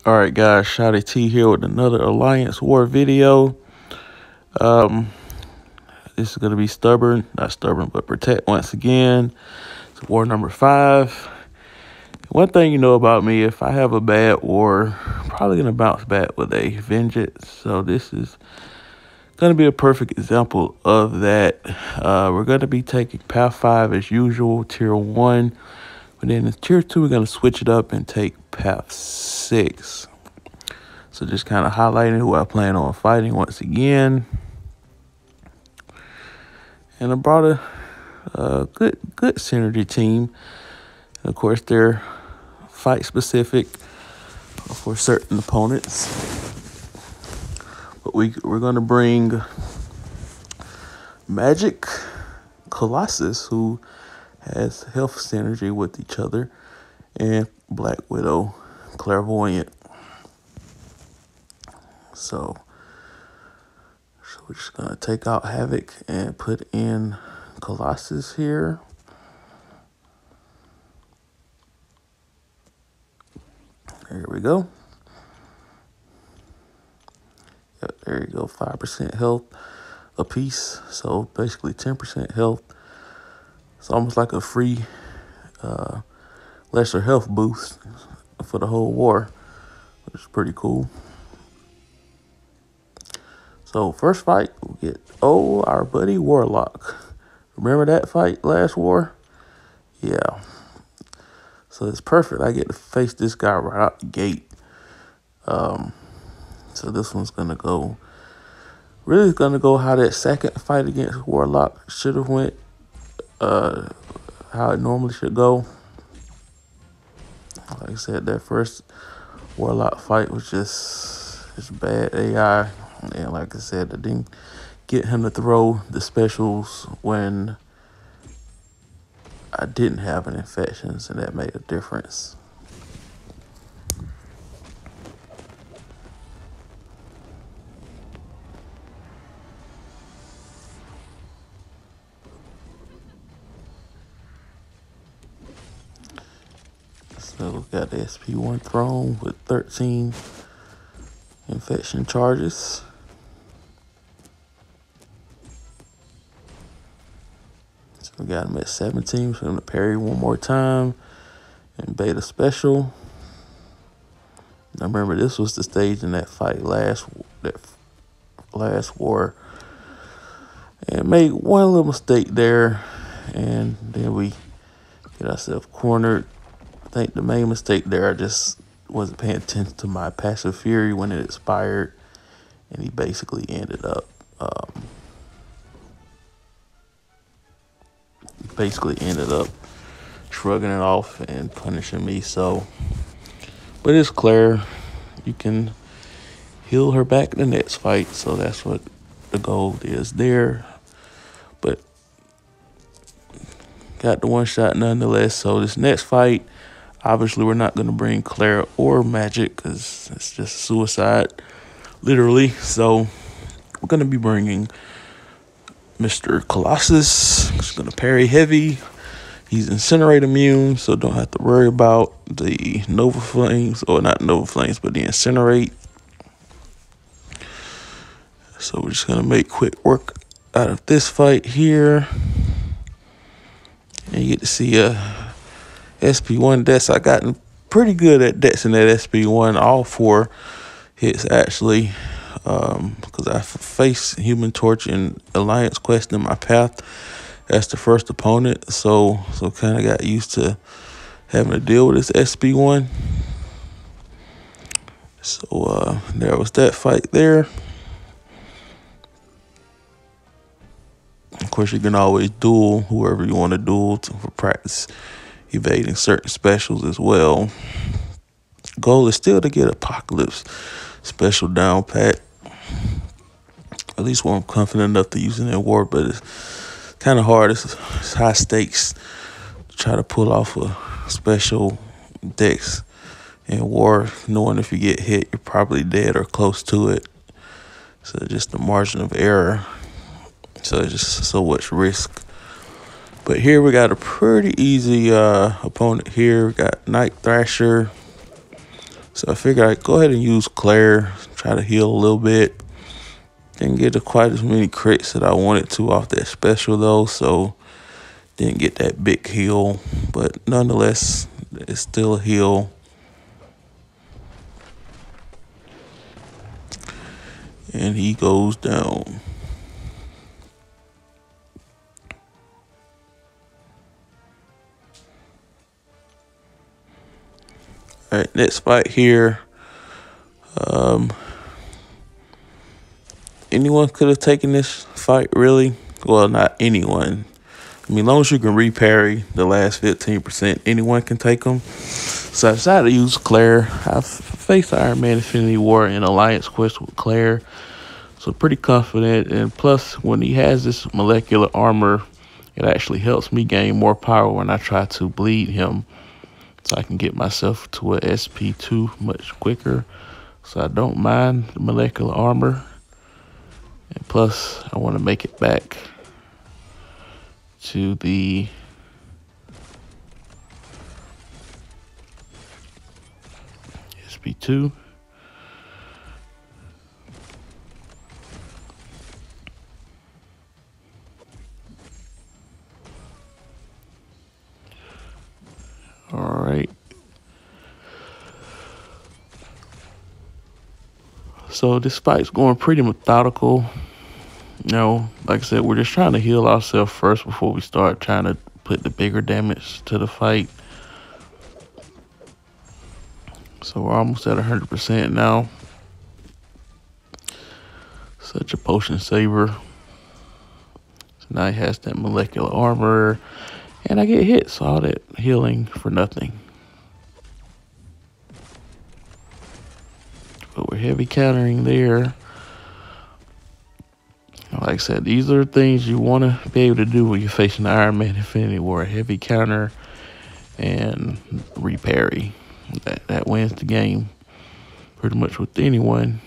All right, guys, Shotty T here with another Alliance War video. This is going to be stubborn, not stubborn, but protect once again. It's war number 5. One thing you know about me, if I have a bad war, I'm probably going to bounce back with a vengeance. So this is going to be a perfect example of that. We're going to be taking Path 5 as usual, Tier 1. But then in Tier 2, we're going to switch it up and take Path 6. So just kind of highlighting who I plan on fighting once again. And I brought a good synergy team. And of course, they're fight specific for certain opponents. But we're going to bring Magic Colossus, who has health synergy with each other, and Black Widow Clairvoyant. So we're just going to take out Havoc and put in Colossus here. There we go. Yep, there you go. 5% health apiece. So basically 10% health. It's almost like a free lesser health boost for the whole war, which is pretty cool. So first fight, we'll get our buddy Warlock. Remember that fight last war? Yeah. So it's perfect. I get to face this guy right out the gate. So this one's gonna go. Really gonna go how that second fight against Warlock should have went. How it normally should go. Like I said, that first Warlock fight was just bad AI. And like I said, I didn't get him to throw the specials when I didn't have an infections, and that made a difference. So we got the SP1 throne with 13 infection charges. So we got him at 17, so I'm gonna parry one more time and beta special. Now remember, this was the stage in that fight last war, and made one little mistake there, and then we get ourselves cornered. I think the main mistake there, I just wasn't paying attention to my passive fury when it expired, and he basically ended up shrugging it off and punishing me. So, but it's Claire. You can heal her back in the next fight, so that's what the goal is there. But got the one shot nonetheless. So this next fight, obviously we're not going to bring Claire or Magic because it's just suicide, literally. So we're going to be bringing Mr. Colossus. He's going to parry heavy. He's incinerate immune, so don't have to worry about the Nova Flames, or not Nova Flames, but the incinerate. So we're just going to make quick work out of this fight here. And you get to see SP1 deaths. I gotten pretty good at deaths in that SP1. All 4 hits, actually. Because I faced Human Torch and Alliance Quest in my path. That's the first opponent. So kind of got used to having to deal with this SP1. So there was that fight there. Of course, you can always duel whoever you want to duel for practice evading certain specials as well. Goal is still to get Apocalypse special down pat. At least where I'm confident enough to use it in war, but it's kind of hard. It's high stakes to try to pull off a special dex in war, knowing if you get hit, you're probably dead or close to it. So just the margin of error. So it's just so much risk. But here we got a pretty easy opponent here. We got Night Thrasher, So I figured I'd go ahead and use Claire, try to heal a little bit. Didn't get quite as many crits that I wanted to off that special though, so didn't get that big heal. But nonetheless, it's still a heal. And he goes down. All right, next fight here. Anyone could have taken this fight, really. Well, not anyone. I mean, as long as you can reparry the last 15%, anyone can take them. So I decided to use Claire. I've faced Iron Man Infinity War in Alliance Quest with Claire, so pretty confident. And plus, when he has this molecular armor, it actually helps me gain more power when I try to bleed him, so I can get myself to a SP2 much quicker. So I don't mind the molecular armor. And plus, I want to make it back to the SP2. All right. So this fight's going pretty methodical. You know, like I said, we're just trying to heal ourselves first before we start trying to put the bigger damage to the fight. So we're almost at 100% now. Such a potion saver. So now he has that molecular armor. And I get hit, so all that healing for nothing. But we're heavy countering there. Like I said, these are things you want to be able to do when you're facing Iron Man Infinity War. Heavy counter and reparry. That wins the game pretty much with anyone.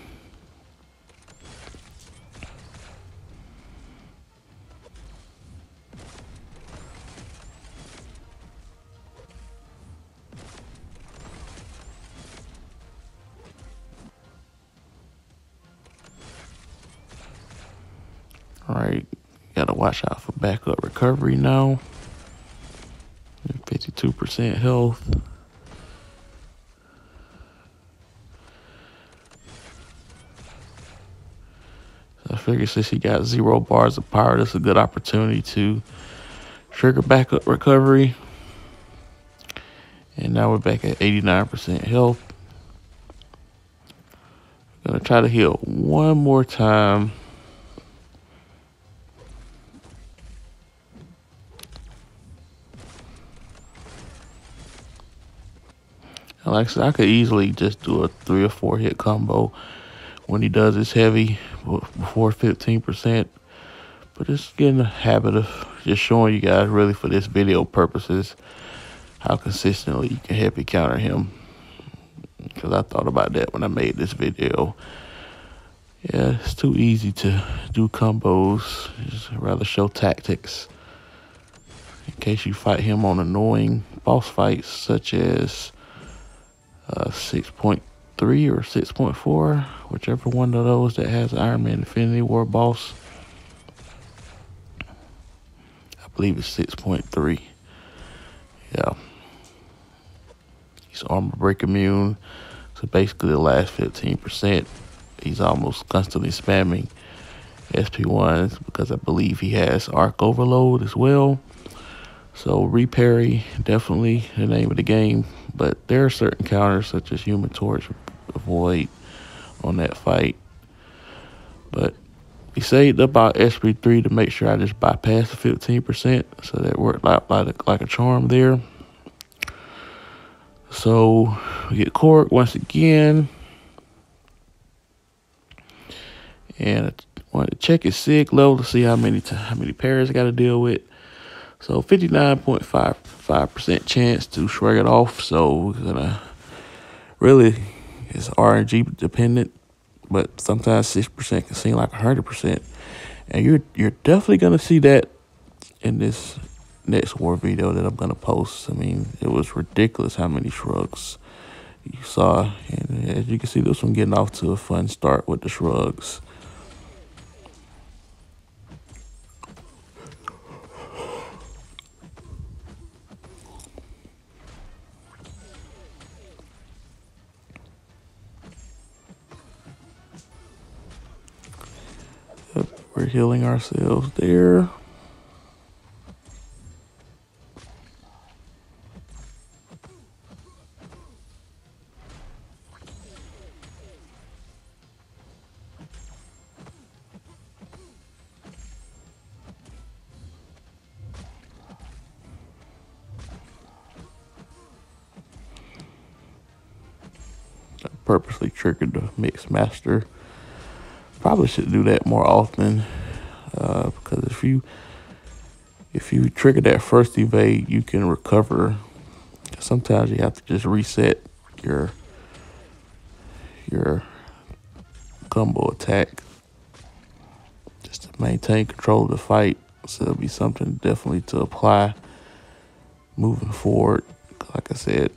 All right, gotta watch out for backup recovery now. 52% health. So I figure since he got 0 bars of power, that's a good opportunity to trigger backup recovery. And now we're back at 89% health. Gonna try to heal one more time. And like I said, I could easily just do a 3 or 4 hit combo when he does his heavy before 15%. But just getting the habit of just showing you guys really for this video purposes how consistently you can heavy counter him. Because I thought about that when I made this video. Yeah, it's too easy to do combos. Just rather show tactics. In case you fight him on annoying boss fights such as 6.3 or 6.4, whichever one of those that has Iron Man Infinity War boss. I believe it's 6.3. Yeah. He's armor break immune. So basically the last 15%, he's almost constantly spamming SP1s because I believe he has arc overload as well. So reparry, definitely the name of the game. But there are certain counters such as Human Torch avoid on that fight. But he saved up our SP3 to make sure I just bypass the 15%. So that worked like a charm there. So we get Korg once again. And I want to check his SIG level to see how many pairs I got to deal with. So 59.55% chance to shrug it off. So we're gonna really, it's RNG dependent, but sometimes 6% can seem like 100%. And you're definitely gonna see that in this next war video that I'm gonna post. I mean, it was ridiculous how many shrugs you saw. And as you can see, this one getting off to a fun start with the shrugs. Yep, we're healing ourselves there. I purposely triggered the Mix Master. Probably should do that more often, because if you trigger that first evade, you can recover. Sometimes you have to just reset your combo attack just to maintain control of the fight. So it'll be something definitely to apply moving forward. Like I said,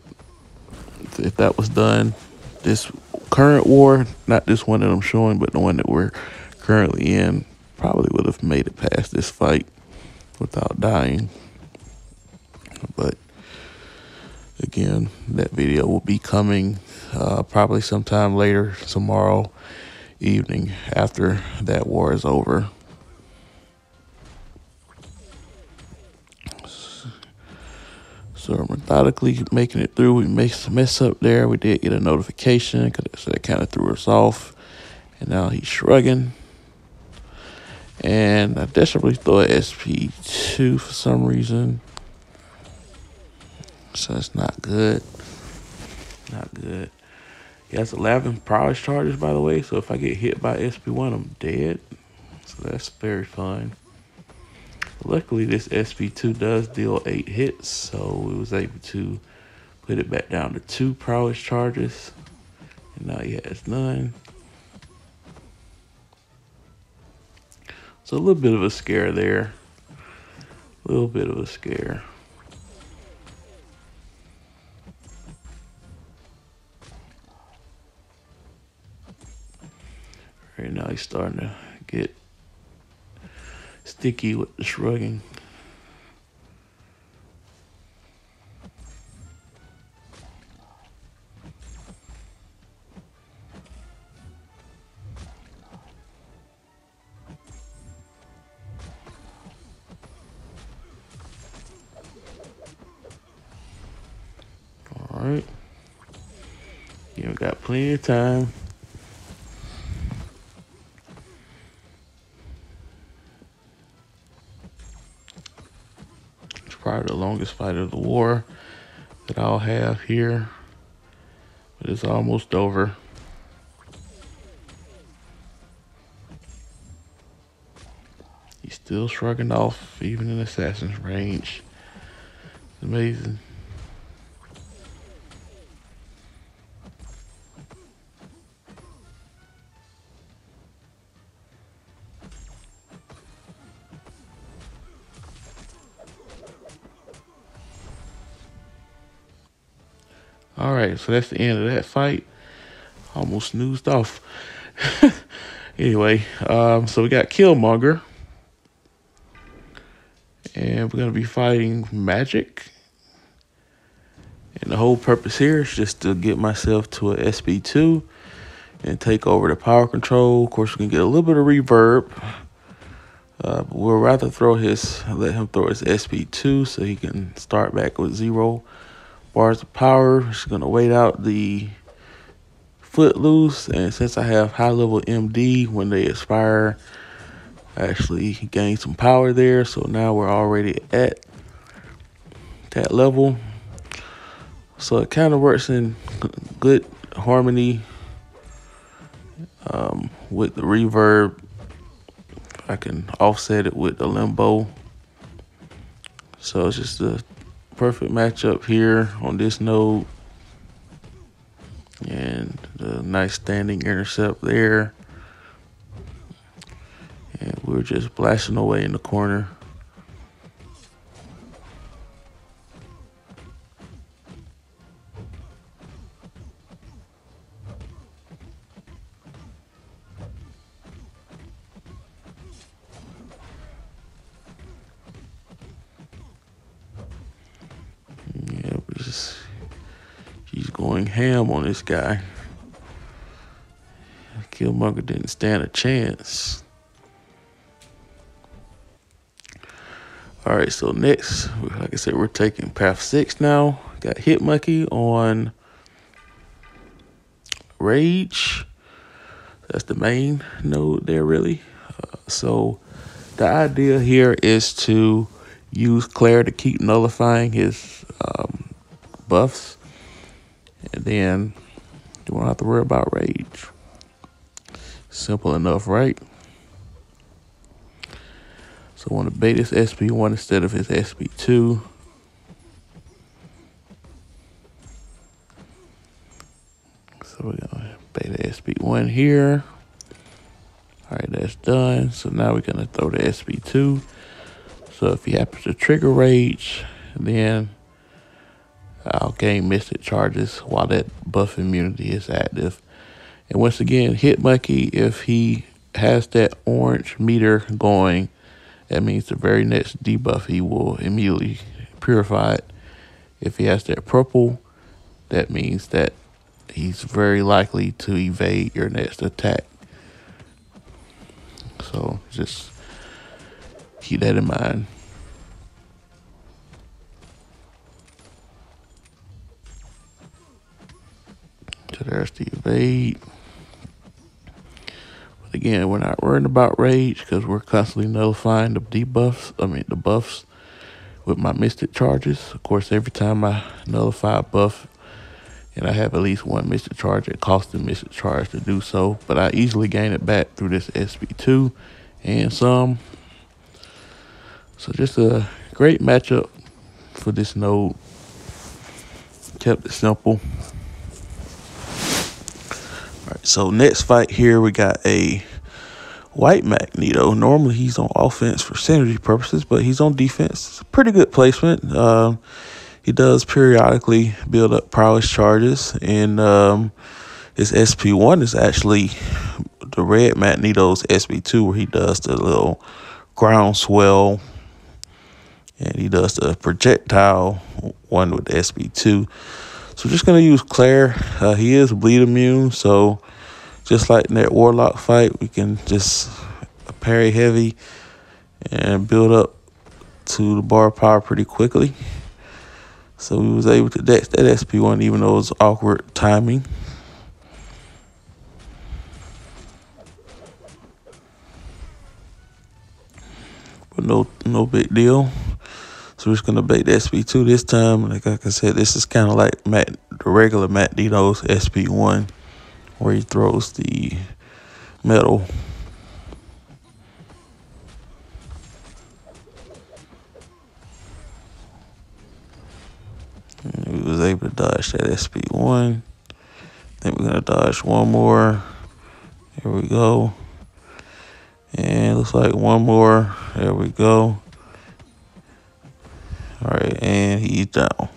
if that was done, this current war, not this one that I'm showing, but the one that we're currently in, probably would have made it past this fight without dying. But again, that video will be coming probably sometime later tomorrow evening after that war is over. So we're methodically making it through. We mess up there. We did get a notification because that kind of threw us off. And now he's shrugging. And I desperately throw a SP2 for some reason. So it's not good. Not good. He has 11 prowess charges, by the way. So if I get hit by SP1, I'm dead. So that's very fun. Luckily, this SP2 does deal 8 hits. So we was able to put it back down to 2 prowess charges. And now he has none. So a little bit of a scare there. A little bit of a scare. Right now he's starting to get sticky with the shrugging. All right. Yeah, we got plenty of time. It's probably the longest fight of the war that I'll have here. But it's almost over. He's still shrugging off, even in assassin's range. It's amazing. All right, so that's the end of that fight. Almost snoozed off. Anyway, so we got Killmonger. And we're going to be fighting Magik. And the whole purpose here is just to get myself to a SP2 and take over the power control. Of course, we can get a little bit of reverb. But we'll rather let him throw his SP2 so he can start back with 0 bars of power. Just going to wait out the Footloose. And since I have high level MD, when they expire, I actually gain some power there. So now we're already at that level. So it kind of works in good harmony with the reverb. I can offset it with the limbo. So it's just a perfect matchup here on this node. And the nice standing intercept there. And we're just blasting away in the corner. going ham on this guy. Killmonger didn't stand a chance. All right, so next, like I said, we're taking Path 6 now. Got Hitmonkey on Rage. That's the main node there, really. So the idea here is to use Claire to keep nullifying his buffs. And then you won't have to worry about Rage. Simple enough, right? So I want to bait his SP1 instead of his SP2. So we're going to bait the SP1 here. All right, that's done. So now we're going to throw the SP2. So if he happens to trigger Rage, then I'll gain Mystic Charges while that buff immunity is active. And once again, Hitmonkey, if he has that orange meter going, that means the very next debuff he will immediately purify it. If he has that purple, that means that he's very likely to evade your next attack. So just keep that in mind. So there's the evade. But again, we're not worrying about Rage because we're constantly nullifying the debuffs. The buffs with my Mystic Charges. Of course, every time I nullify a buff and I have at least one Mystic Charge, it costs the Mystic Charge to do so. But I easily gain it back through this SP2 and some. So just a great matchup for this node. Kept it simple. All right, so next fight here, we got a white Magneto. Normally he's on offense for synergy purposes, but he's on defense. Pretty good placement. He does periodically build up prowess charges, and his SP1 is actually the red Magneto's SP2, where he does the little groundswell, and he does the projectile one with the SP2. So just going to use Claire. He is bleed immune, so just like in that Warlock fight, we can just parry heavy and build up to the bar power pretty quickly. So we was able to dex that SP1 even though it was awkward timing. But no big deal. So we're just gonna bait the SP2 this time. Like I said, this is kind of like the regular Magneto's SP1, where he throws the metal. And we was able to dodge that SP1. Then we're gonna dodge one more. Here we go. And looks like one more. There we go. All right, and he's down. All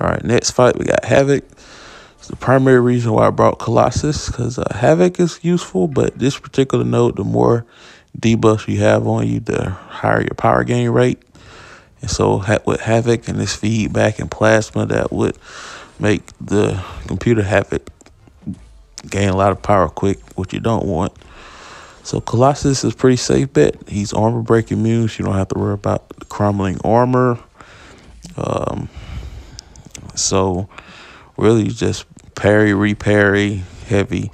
right, next fight, we got Havoc. It's the primary reason why I brought Colossus, because Havoc is useful, but this particular node, the more debuffs you have on you, the higher your power gain rate. And so with Havoc and this feedback and plasma, that would make the computer Havoc gain a lot of power quick, which you don't want. So Colossus is a pretty safe bet. He's armor break immune, so you don't have to worry about the crumbling armor. So really just parry, reparry, heavy.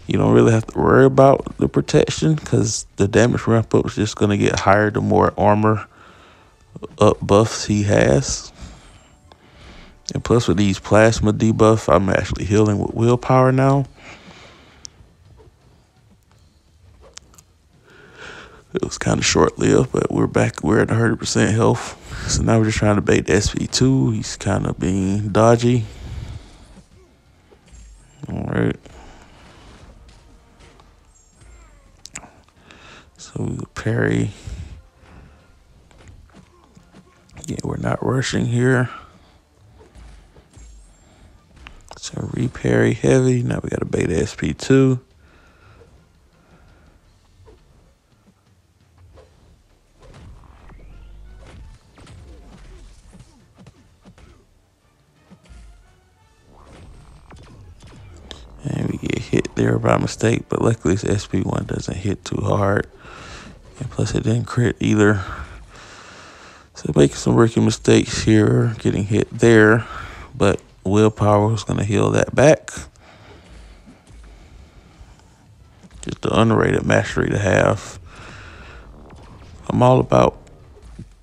You don't really have to worry about the protection because the damage ramp up is just going to get higher the more armor up buffs he has. And plus with these plasma debuff, I'm actually healing with willpower now. It was kind of short-lived, but we're back. We're at 100% health. So now we're just trying to bait the SP2. He's kind of being dodgy. All right. So we parry. Yeah, we're not rushing here. So reparry heavy. Now we got to bait the SP2. there by mistake, but luckily this SP1 doesn't hit too hard. And plus it didn't crit either. So making some rookie mistakes here, getting hit there, but willpower is going to heal that back. Just the underrated mastery to have. I'm all about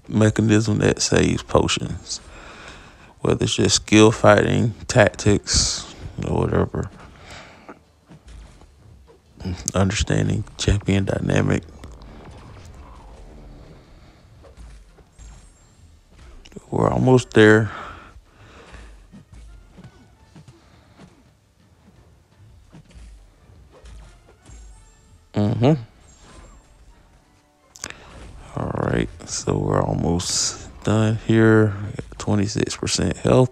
mechanism that saves potions, whether it's just skill fighting, tactics, or whatever. Understanding champion dynamic. We're almost there. All right, so we're almost done here. 26% health.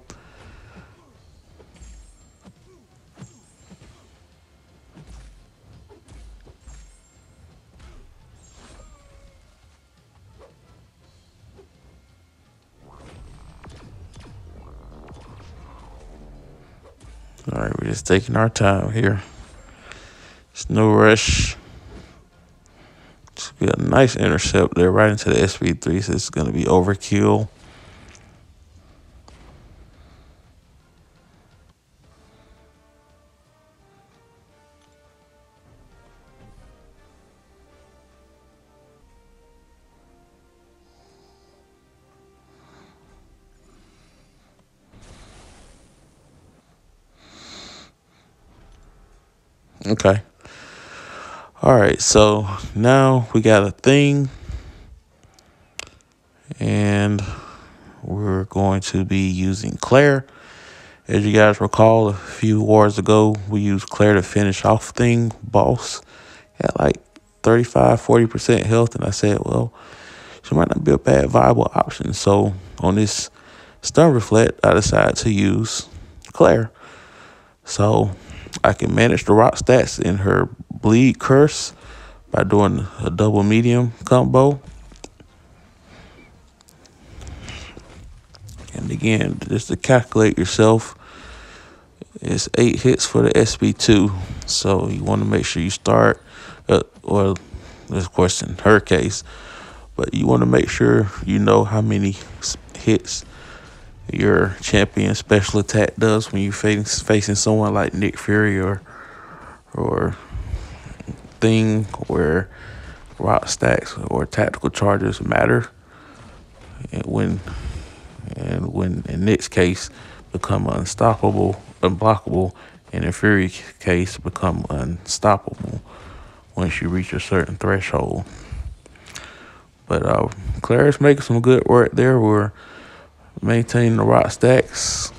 All right, we're just taking our time here. It's no rush. Should be a nice intercept there right into the SP3, so it's going to be overkill. Okay. All right, so now we got a thing, and we're going to be using Claire. As you guys recall, a few wars ago, we used Claire to finish off thing boss at like 35-40% health, and I said, well, she might not be a bad viable option. So on this stun reflect, I decided to use Claire. So I can manage the rock stats in her bleed curse by doing a double medium combo. And again, just to calculate yourself, it's 8 hits for the SP2. So you want to make sure you start, or of course in her case, but you want to make sure you know how many hits your champion special attack does when you're facing someone like Nick Fury or Thing, where rock stacks or tactical charges matter, and when in Nick's case become unstoppable, unblockable, and in Fury's case become unstoppable once you reach a certain threshold. But Claire's making some good work there. We're maintaining the rock stacks,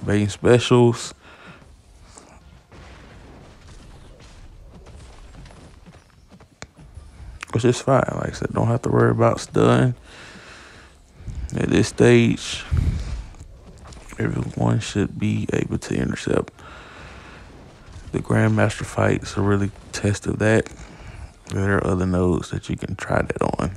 making specials. Which is fine. Like I said, don't have to worry about stun. At this stage, everyone should be able to intercept. The Grandmaster fights are really tested that. There are other nodes that you can try that on.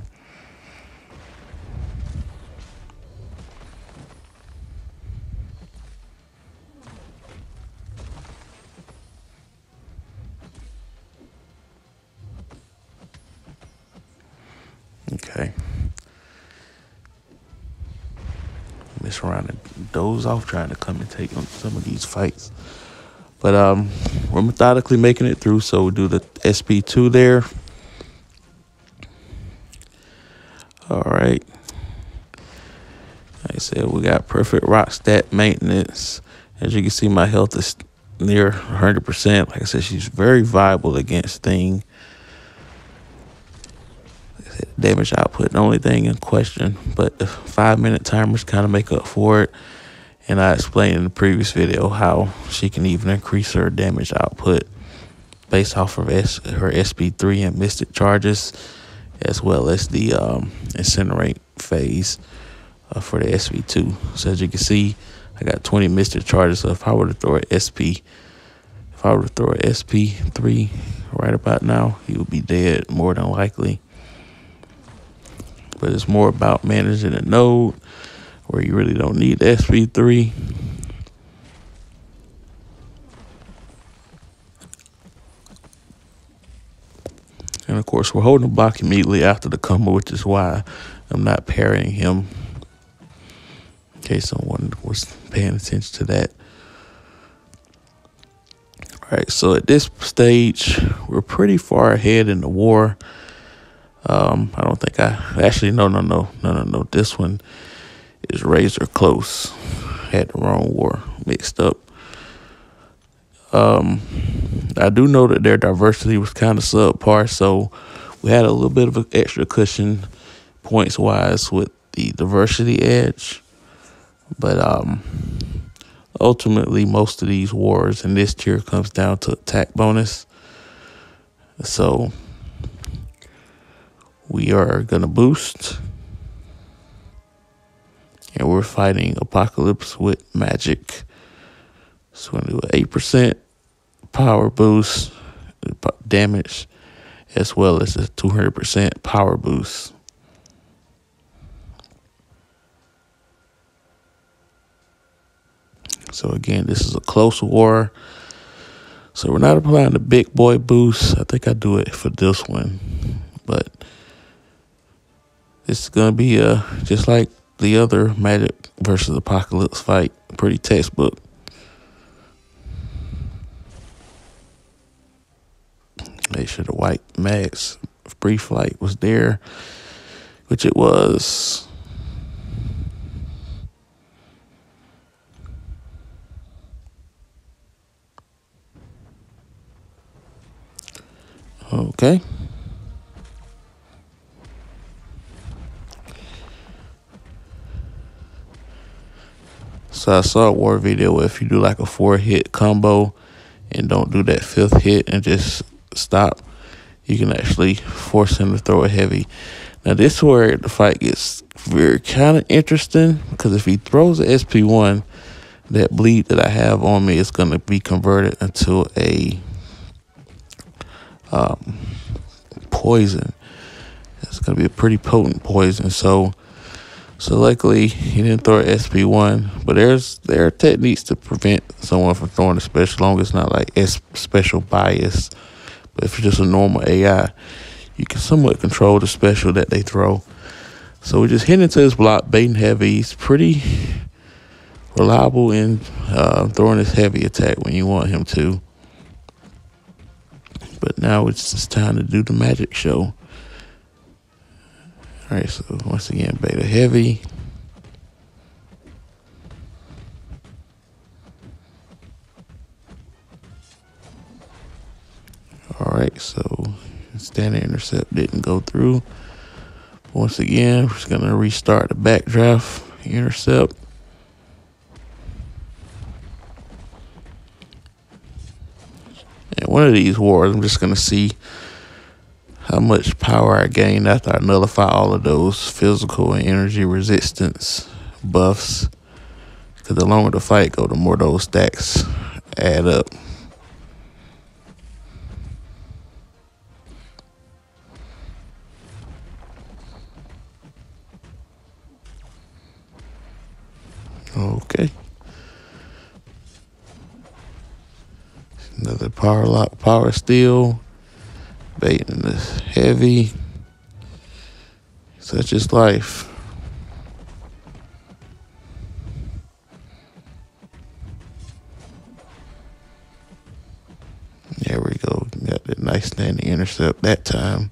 Okay. Mess around and doze off trying to come and take on some of these fights. But we're methodically making it through, so we'll do the SP2 there. All right. Like I said, we got perfect rock stat maintenance. As you can see, my health is near 100%. Like I said, she's very viable against Thing. Damage output, the only thing in question, but the 5-minute timers kind of make up for it. And I explained in the previous video how she can even increase her damage output based off of her SP3 and Mystic charges, as well as the Incinerate phase for the SP2. So as you can see, I got 20 Mystic charges. So if I were to throw an SP3 right about now, he would be dead more than likely. But it's more about managing a node where you really don't need SP3. course, we're holding the block immediately after the combo, which is why I'm not parrying him. In case someone was paying attention to that. All right, so at this stage, we're pretty far ahead in the war. I don't think no. This one is razor close. Had the wrong war mixed up. I do know that their diversity was kind of subpar, so we had a little bit of an extra cushion points-wise with the diversity edge. But ultimately, most of these wars in this tier comes down to attack bonus. So we are going to boost. And we're fighting Apocalypse with magic. So we're going to do an 8% power boost damage, as well as a 200% power boost. So again, this is a close war. So we're not applying the big boy boost. I think I do it for this one. But it's going to be just like the other Magic versus Apocalypse fight. Pretty textbook. Make sure the white max brief flight was there, which it was. Okay. So I saw a war video where if you do like a 4-hit combo and don't do that 5th hit and just stop, you can actually force him to throw a heavy. Now this is where the fight gets very kind of interesting, because if he throws a SP1, that bleed that I have on me is going to be converted into a poison. It's going to be a pretty potent poison. So luckily he didn't throw an SP1, but there are techniques to prevent someone from throwing a special, as long as it's not like special bias. But if it's just a normal AI, you can somewhat control the special that they throw. So we just hit into his block, baiting heavy. He's pretty reliable in throwing his heavy attack when you want him to. But now it's just time to do the magic show. All right, so once again, beta heavy. All right, so standard intercept didn't go through. Once again, we're just going to restart the backdraft intercept. And one of these wars, I'm just going to see how much power I gain after I nullify all of those physical and energy resistance buffs. Because the longer the fight go, the more those stacks add up. Okay. Another power lock, power steel. Baiting this heavy. Such is life. There we go. Got that nice standing intercept that time.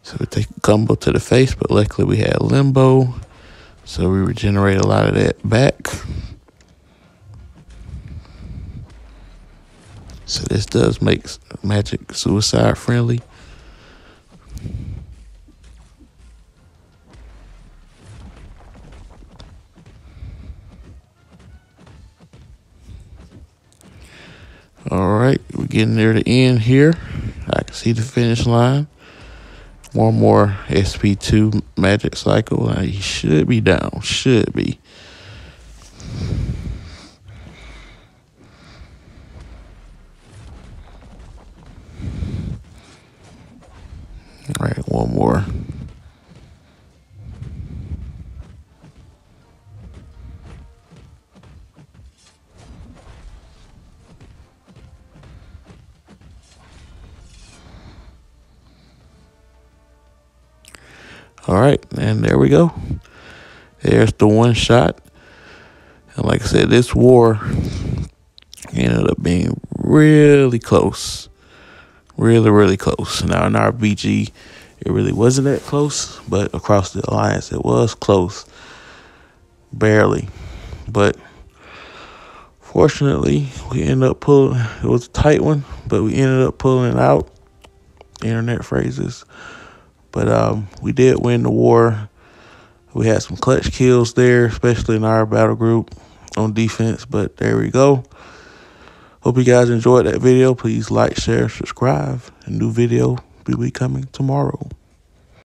So we take a combo to the face, but luckily we had limbo. So we regenerate a lot of that back. So this does make magic suicide friendly. All right, we're getting near the end here. I can see the finish line. One more SP2 magic cycle. Now he should be down. Should be. All right, one more. All right, and there we go. There's the one shot. And like I said, this war ended up being really close. Really, really close. Now, in our BG, it really wasn't that close, but across the alliance, it was close. Barely. But fortunately, we ended up pulling. It was a tight one, but we ended up pulling it out. Internet phrases. But we did win the war. We had some clutch kills there, especially in our battle group on defense. But there we go. Hope you guys enjoyed that video. Please like, share, subscribe. A new video will be coming tomorrow.